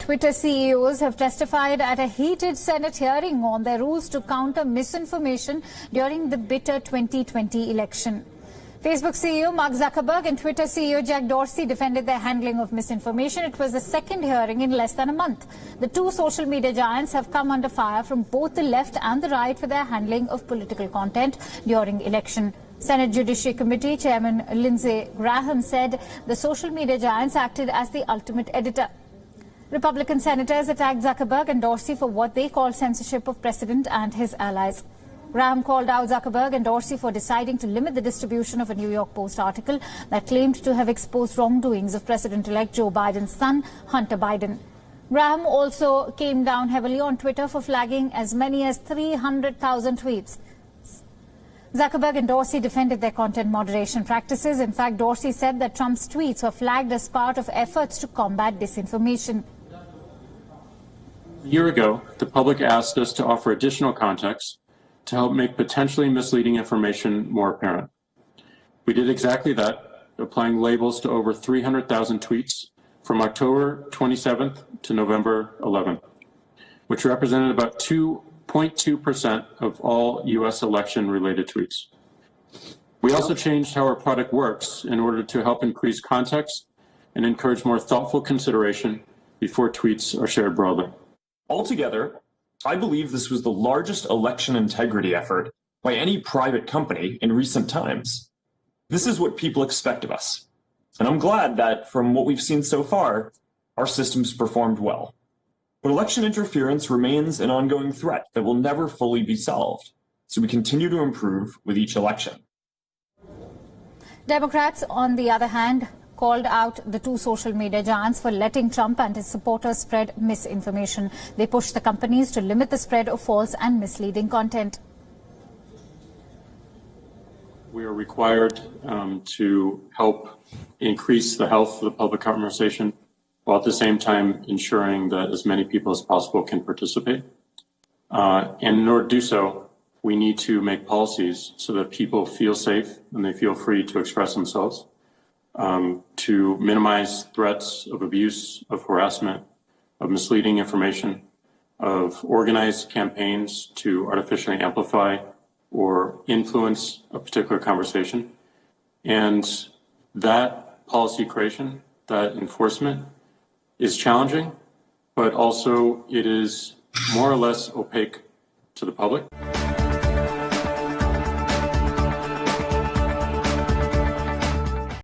Twitter CEOs have testified at a heated Senate hearing on their rules to counter misinformation during the bitter 2020 election. Facebook CEO Mark Zuckerberg and Twitter CEO Jack Dorsey defended their handling of misinformation. It was the second hearing in less than a month. The two social media giants have come under fire from both the left and the right for their handling of political content during election. Senate Judiciary Committee Chairman Lindsey Graham said the social media giants acted as the ultimate editor. Republican senators attacked Zuckerberg and Dorsey for what they call censorship of President and his allies. Graham called out Zuckerberg and Dorsey for deciding to limit the distribution of a New York Post article that claimed to have exposed wrongdoings of President-elect Joe Biden's son, Hunter Biden. Graham also came down heavily on Twitter for flagging as many as 300,000 tweets. Zuckerberg and Dorsey defended their content moderation practices. In fact, Dorsey said that Trump's tweets were flagged as part of efforts to combat disinformation. A year ago, the public asked us to offer additional context to help make potentially misleading information more apparent. We did exactly that, applying labels to over 300,000 tweets from October 27th to November 11th, which represented about 2.2% of all U.S. election-related tweets. We also changed how our product works in order to help increase context and encourage more thoughtful consideration before tweets are shared broadly. Altogether, I believe this was the largest election integrity effort by any private company in recent times. This is what people expect of us. And I'm glad that, from what we've seen so far, our systems performed well. But election interference remains an ongoing threat that will never fully be solved, so we continue to improve with each election. Democrats, on the other hand, called out the two social media giants for letting Trump and his supporters spread misinformation. They pushed the companies to limit the spread of false and misleading content. We are required to help increase the health of the public conversation, while at the same time ensuring that as many people as possible can participate. And in order to do so, we need to make policies so that people feel safe and they feel free to express themselves, to minimize threats of abuse, of harassment, of misleading information, of organized campaigns to artificially amplify or influence a particular conversation. And that policy creation, that enforcement, is challenging, but also it is more or less opaque to the public.